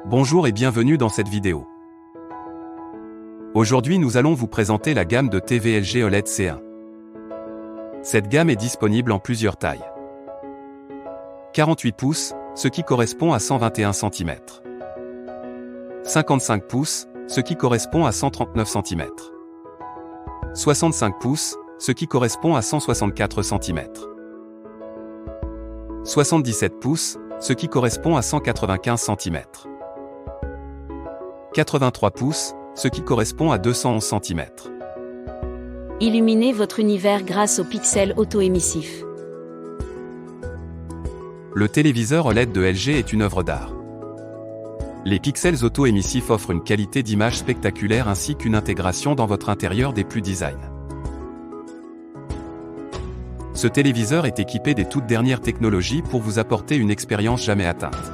Bonjour et bienvenue dans cette vidéo. Aujourd'hui nous allons vous présenter la gamme de TV LG OLED C1. Cette gamme est disponible en plusieurs tailles. 48 pouces, ce qui correspond à 121 cm. 55 pouces, ce qui correspond à 139 cm. 65 pouces, ce qui correspond à 164 cm. 77 pouces, ce qui correspond à 195 cm. 83 pouces, ce qui correspond à 211 cm. Illuminez votre univers grâce aux pixels auto-émissifs. Le téléviseur OLED de LG est une œuvre d'art. Les pixels auto-émissifs offrent une qualité d'image spectaculaire ainsi qu'une intégration dans votre intérieur des plus design. Ce téléviseur est équipé des toutes dernières technologies pour vous apporter une expérience jamais atteinte.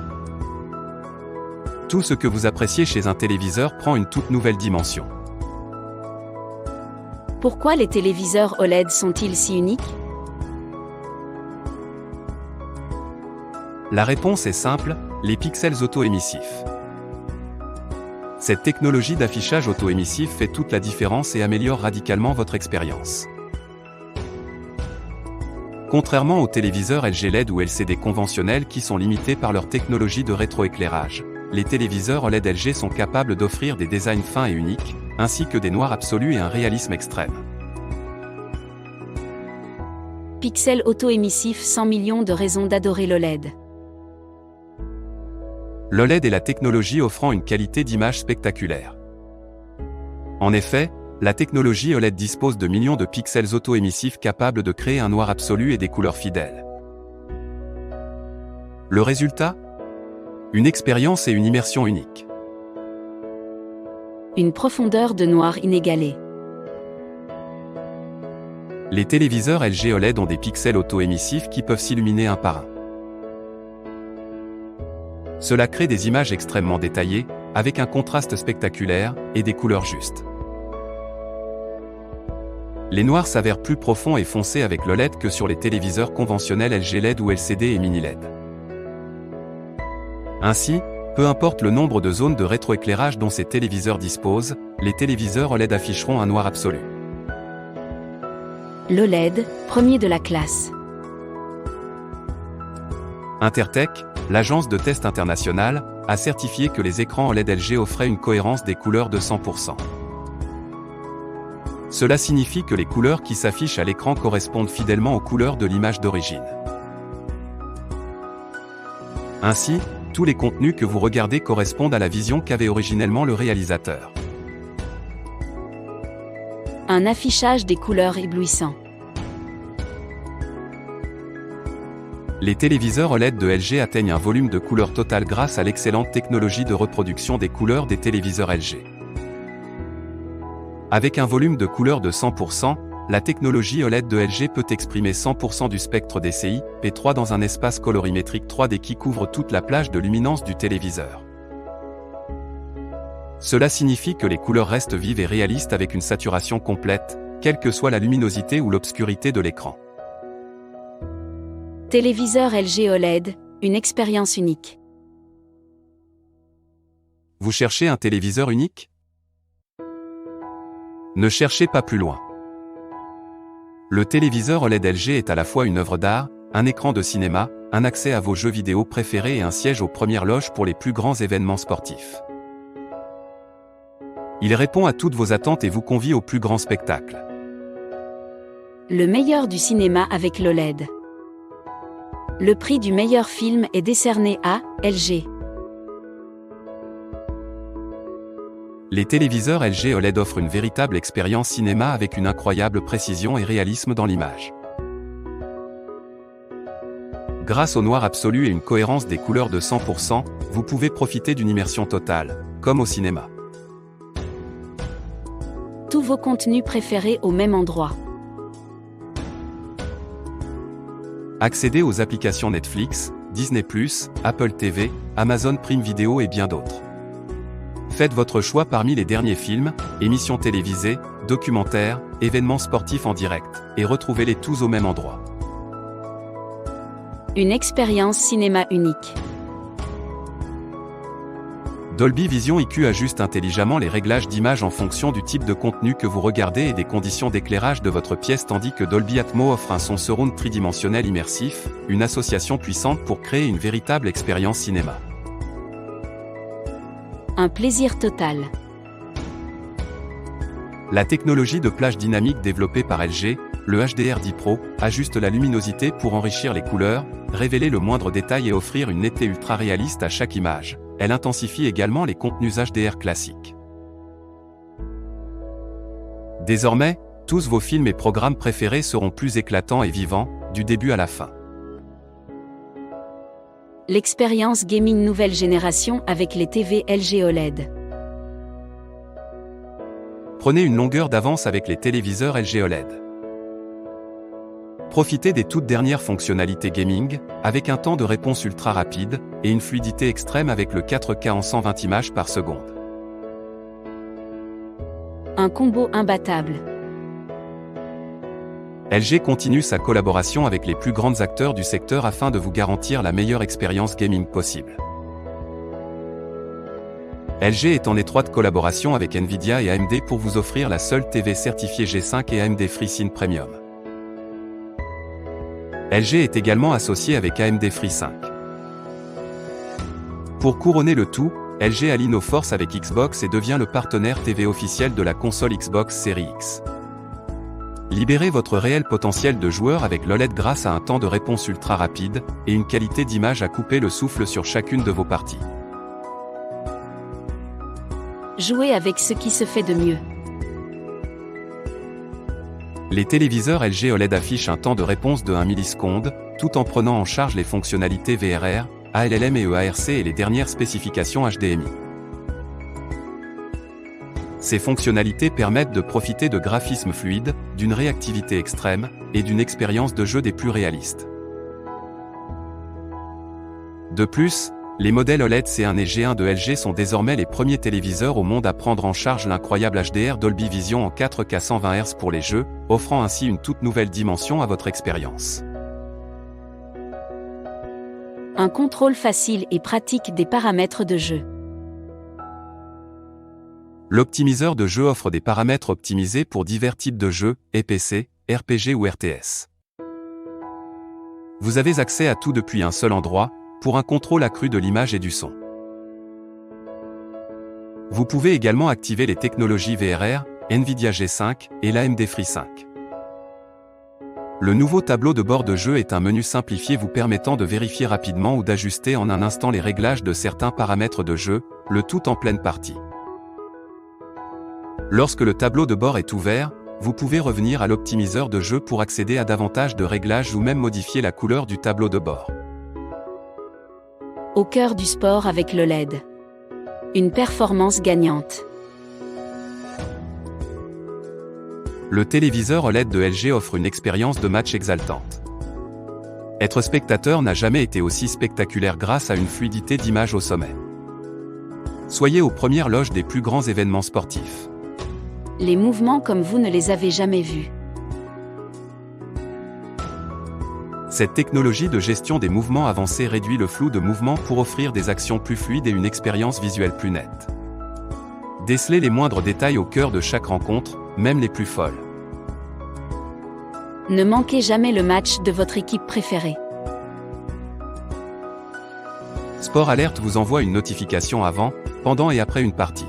Tout ce que vous appréciez chez un téléviseur prend une toute nouvelle dimension. Pourquoi les téléviseurs OLED sont-ils si uniques? La réponse est simple, les pixels auto-émissifs. Cette technologie d'affichage auto-émissif fait toute la différence et améliore radicalement votre expérience. Contrairement aux téléviseurs LG LED ou LCD conventionnels qui sont limités par leur technologie de rétroéclairage, les téléviseurs OLED LG sont capables d'offrir des designs fins et uniques, ainsi que des noirs absolus et un réalisme extrême. Pixels auto-émissifs, 100 millions de raisons d'adorer l'OLED. L'OLED est la technologie offrant une qualité d'image spectaculaire. En effet, la technologie OLED dispose de millions de pixels auto-émissifs capables de créer un noir absolu et des couleurs fidèles. Le résultat ? Une expérience et une immersion uniques. Une profondeur de noir inégalée. Les téléviseurs LG OLED ont des pixels auto-émissifs qui peuvent s'illuminer un par un. Cela crée des images extrêmement détaillées, avec un contraste spectaculaire et des couleurs justes. Les noirs s'avèrent plus profonds et foncés avec l'OLED que sur les téléviseurs conventionnels LG LED ou LCD et mini LED. Ainsi, peu importe le nombre de zones de rétroéclairage dont ces téléviseurs disposent, les téléviseurs OLED afficheront un noir absolu. L'OLED, premier de la classe. Intertech, l'agence de test internationale, a certifié que les écrans OLED LG offraient une cohérence des couleurs de 100%. Cela signifie que les couleurs qui s'affichent à l'écran correspondent fidèlement aux couleurs de l'image d'origine. Ainsi, tous les contenus que vous regardez correspondent à la vision qu'avait originellement le réalisateur. Un affichage des couleurs éblouissant. Les téléviseurs OLED de LG atteignent un volume de couleurs total grâce à l'excellente technologie de reproduction des couleurs des téléviseurs LG. Avec un volume de couleurs de 100%, la technologie OLED de LG peut exprimer 100% du spectre DCI, P3 dans un espace colorimétrique 3D qui couvre toute la plage de luminance du téléviseur. Cela signifie que les couleurs restent vives et réalistes avec une saturation complète, quelle que soit la luminosité ou l'obscurité de l'écran. Téléviseur LG OLED, une expérience unique. Vous cherchez un téléviseur unique? Ne cherchez pas plus loin. Le téléviseur OLED LG est à la fois une œuvre d'art, un écran de cinéma, un accès à vos jeux vidéo préférés et un siège aux premières loges pour les plus grands événements sportifs. Il répond à toutes vos attentes et vous convie au plus grand spectacle. Le meilleur du cinéma avec l'OLED. Le prix du meilleur film est décerné à LG. Les téléviseurs LG OLED offrent une véritable expérience cinéma avec une incroyable précision et réalisme dans l'image. Grâce au noir absolu et une cohérence des couleurs de 100%, vous pouvez profiter d'une immersion totale, comme au cinéma. Tous vos contenus préférés au même endroit. Accédez aux applications Netflix, Disney+, Apple TV, Amazon Prime Video et bien d'autres. Faites votre choix parmi les derniers films, émissions télévisées, documentaires, événements sportifs en direct, et retrouvez-les tous au même endroit. Une expérience cinéma unique. Dolby Vision IQ ajuste intelligemment les réglages d'image en fonction du type de contenu que vous regardez et des conditions d'éclairage de votre pièce, tandis que Dolby Atmos offre un son surround tridimensionnel immersif, une association puissante pour créer une véritable expérience cinéma. Un plaisir total. La technologie de plage dynamique développée par LG, le HDR10 Pro, ajuste la luminosité pour enrichir les couleurs, révéler le moindre détail et offrir une netteté ultra réaliste à chaque image. Elle intensifie également les contenus HDR classiques. Désormais, tous vos films et programmes préférés seront plus éclatants et vivants, du début à la fin. L'expérience gaming nouvelle génération avec les TV LG OLED. Prenez une longueur d'avance avec les téléviseurs LG OLED. Profitez des toutes dernières fonctionnalités gaming, avec un temps de réponse ultra rapide, et une fluidité extrême avec le 4K en 120 images par seconde. Un combo imbattable. LG continue sa collaboration avec les plus grands acteurs du secteur afin de vous garantir la meilleure expérience gaming possible. LG est en étroite collaboration avec Nvidia et AMD pour vous offrir la seule TV certifiée G5 et AMD FreeSync Premium. LG est également associé avec AMD FreeSync. Pour couronner le tout, LG allie nos forces avec Xbox et devient le partenaire TV officiel de la console Xbox Series X. Libérez votre réel potentiel de joueur avec l'OLED grâce à un temps de réponse ultra rapide et une qualité d'image à couper le souffle sur chacune de vos parties. Jouez avec ce qui se fait de mieux. Les téléviseurs LG OLED affichent un temps de réponse de 1 milliseconde, tout en prenant en charge les fonctionnalités VRR, ALLM et EARC et les dernières spécifications HDMI. Ces fonctionnalités permettent de profiter de graphismes fluides, d'une réactivité extrême, et d'une expérience de jeu des plus réalistes. De plus, les modèles OLED C1 et G1 de LG sont désormais les premiers téléviseurs au monde à prendre en charge l'incroyable HDR Dolby Vision en 4K 120 Hz pour les jeux, offrant ainsi une toute nouvelle dimension à votre expérience. Un contrôle facile et pratique des paramètres de jeu. L'optimiseur de jeu offre des paramètres optimisés pour divers types de jeux, EPC, RPG ou RTS. Vous avez accès à tout depuis un seul endroit, pour un contrôle accru de l'image et du son. Vous pouvez également activer les technologies VRR, Nvidia G5 et l'AMD FreeSync. Le nouveau tableau de bord de jeu est un menu simplifié vous permettant de vérifier rapidement ou d'ajuster en un instant les réglages de certains paramètres de jeu, le tout en pleine partie. Lorsque le tableau de bord est ouvert, vous pouvez revenir à l'optimiseur de jeu pour accéder à davantage de réglages ou même modifier la couleur du tableau de bord. Au cœur du sport avec l'OLED. Une performance gagnante. Le téléviseur OLED de LG offre une expérience de match exaltante. Être spectateur n'a jamais été aussi spectaculaire grâce à une fluidité d'image au sommet. Soyez aux premières loges des plus grands événements sportifs. Les mouvements comme vous ne les avez jamais vus. Cette technologie de gestion des mouvements avancés réduit le flou de mouvements pour offrir des actions plus fluides et une expérience visuelle plus nette. Décelez les moindres détails au cœur de chaque rencontre, même les plus folles. Ne manquez jamais le match de votre équipe préférée. Sport Alert vous envoie une notification avant, pendant et après une partie.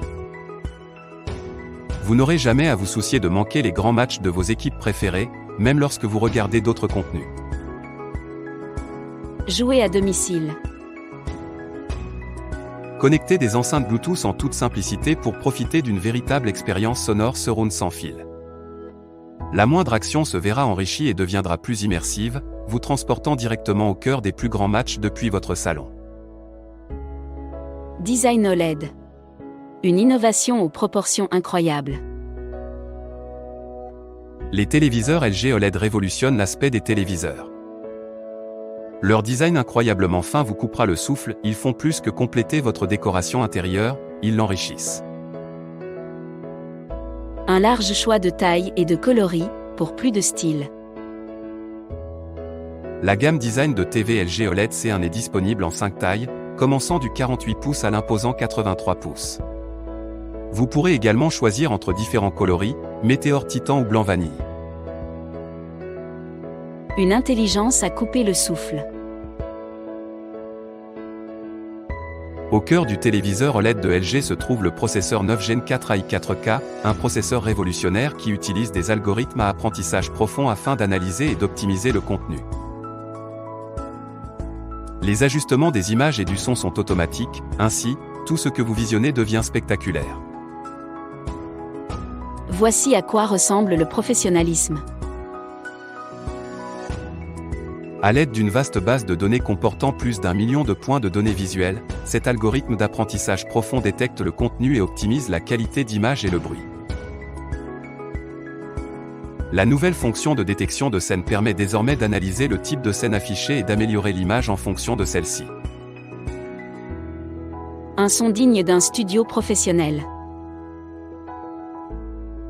Vous n'aurez jamais à vous soucier de manquer les grands matchs de vos équipes préférées, même lorsque vous regardez d'autres contenus. Jouez à domicile. Connectez des enceintes Bluetooth en toute simplicité pour profiter d'une véritable expérience sonore surround sans fil. La moindre action se verra enrichie et deviendra plus immersive, vous transportant directement au cœur des plus grands matchs depuis votre salon. Design OLED. Une innovation aux proportions incroyables. Les téléviseurs LG OLED révolutionnent l'aspect des téléviseurs. Leur design incroyablement fin vous coupera le souffle, ils font plus que compléter votre décoration intérieure, ils l'enrichissent. Un large choix de tailles et de coloris, pour plus de style. La gamme design de TV LG OLED C1 est disponible en 5 tailles, commençant du 48 pouces à l'imposant 83 pouces. Vous pourrez également choisir entre différents coloris, météore titan ou blanc vanille. Une intelligence à couper le souffle. Au cœur du téléviseur OLED de LG se trouve le processeur 9 Gen 4 AI 4K, un processeur révolutionnaire qui utilise des algorithmes à apprentissage profond afin d'analyser et d'optimiser le contenu. Les ajustements des images et du son sont automatiques, ainsi, tout ce que vous visionnez devient spectaculaire. Voici à quoi ressemble le professionnalisme. À l'aide d'une vaste base de données comportant plus d'1 million de points de données visuelles, cet algorithme d'apprentissage profond détecte le contenu et optimise la qualité d'image et le bruit. La nouvelle fonction de détection de scène permet désormais d'analyser le type de scène affichée et d'améliorer l'image en fonction de celle-ci. Un son digne d'un studio professionnel.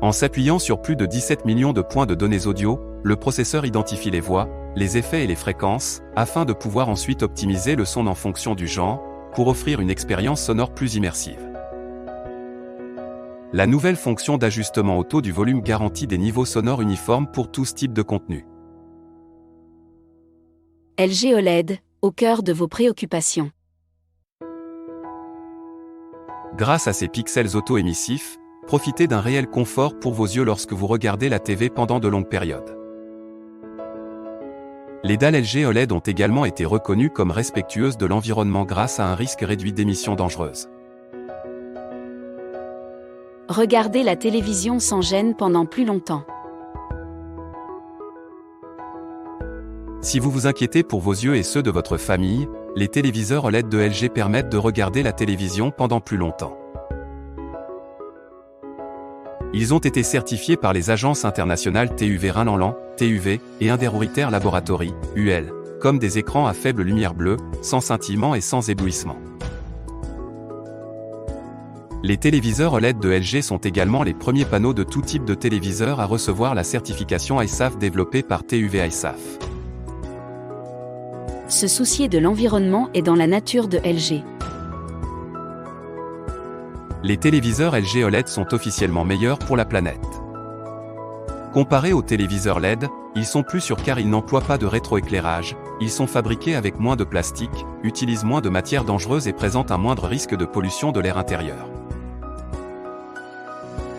En s'appuyant sur plus de 17 millions de points de données audio, le processeur identifie les voix, les effets et les fréquences, afin de pouvoir ensuite optimiser le son en fonction du genre, pour offrir une expérience sonore plus immersive. La nouvelle fonction d'ajustement auto du volume garantit des niveaux sonores uniformes pour tous types de contenu. LG OLED, au cœur de vos préoccupations. Grâce à ces pixels auto-émissifs, profitez d'un réel confort pour vos yeux lorsque vous regardez la TV pendant de longues périodes. Les dalles LG OLED ont également été reconnues comme respectueuses de l'environnement grâce à un risque réduit d'émissions dangereuses. Regardez la télévision sans gêne pendant plus longtemps. Si vous vous inquiétez pour vos yeux et ceux de votre famille, les téléviseurs OLED de LG permettent de regarder la télévision pendant plus longtemps. Ils ont été certifiés par les agences internationales TÜV Rheinland, TÜV, et Underwater Laboratory, UL, comme des écrans à faible lumière bleue, sans scintillement et sans éblouissement. Les téléviseurs OLED de LG sont également les premiers panneaux de tout type de téléviseur à recevoir la certification ISAF développée par TÜV ISAF. Se soucier de l'environnement est dans la nature de LG. Les téléviseurs LG OLED sont officiellement meilleurs pour la planète. Comparés aux téléviseurs LED, ils sont plus sûrs car ils n'emploient pas de rétroéclairage, ils sont fabriqués avec moins de plastique, utilisent moins de matières dangereuses et présentent un moindre risque de pollution de l'air intérieur.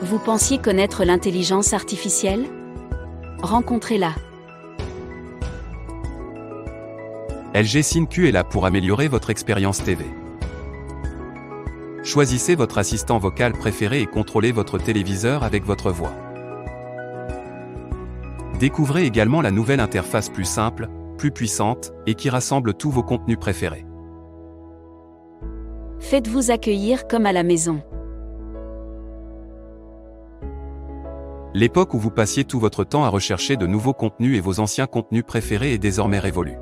Vous pensiez connaître l'intelligence artificielle? Rencontrez-la. LG SceneQ est là pour améliorer votre expérience TV. Choisissez votre assistant vocal préféré et contrôlez votre téléviseur avec votre voix. Découvrez également la nouvelle interface plus simple, plus puissante, et qui rassemble tous vos contenus préférés. Faites-vous accueillir comme à la maison. L'époque où vous passiez tout votre temps à rechercher de nouveaux contenus et vos anciens contenus préférés est désormais révolue.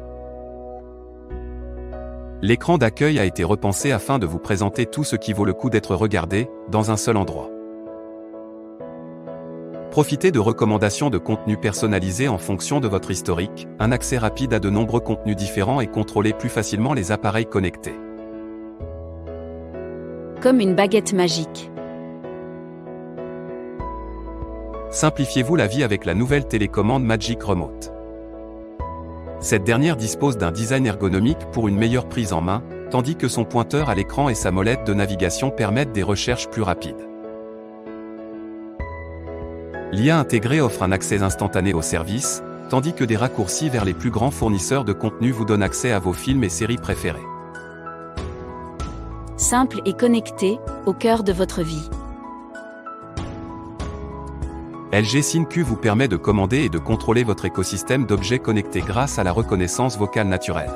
L'écran d'accueil a été repensé afin de vous présenter tout ce qui vaut le coup d'être regardé, dans un seul endroit. Profitez de recommandations de contenus personnalisés en fonction de votre historique, un accès rapide à de nombreux contenus différents et contrôlez plus facilement les appareils connectés. Comme une baguette magique. Simplifiez-vous la vie avec la nouvelle télécommande Magic Remote. Cette dernière dispose d'un design ergonomique pour une meilleure prise en main, tandis que son pointeur à l'écran et sa molette de navigation permettent des recherches plus rapides. L'IA intégrée offre un accès instantané au service, tandis que des raccourcis vers les plus grands fournisseurs de contenu vous donnent accès à vos films et séries préférés. Simple et connecté, au cœur de votre vie. LG SceneQ vous permet de commander et de contrôler votre écosystème d'objets connectés grâce à la reconnaissance vocale naturelle.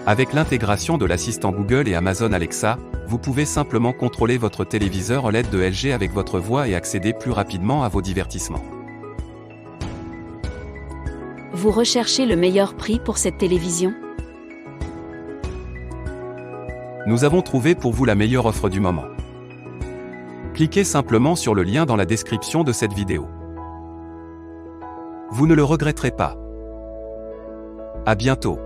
Avec l'intégration de l'assistant Google et Amazon Alexa, vous pouvez simplement contrôler votre téléviseur OLED de LG avec votre voix et accéder plus rapidement à vos divertissements. Vous recherchez le meilleur prix pour cette télévision? Nous avons trouvé pour vous la meilleure offre du moment. Cliquez simplement sur le lien dans la description de cette vidéo. Vous ne le regretterez pas. À bientôt.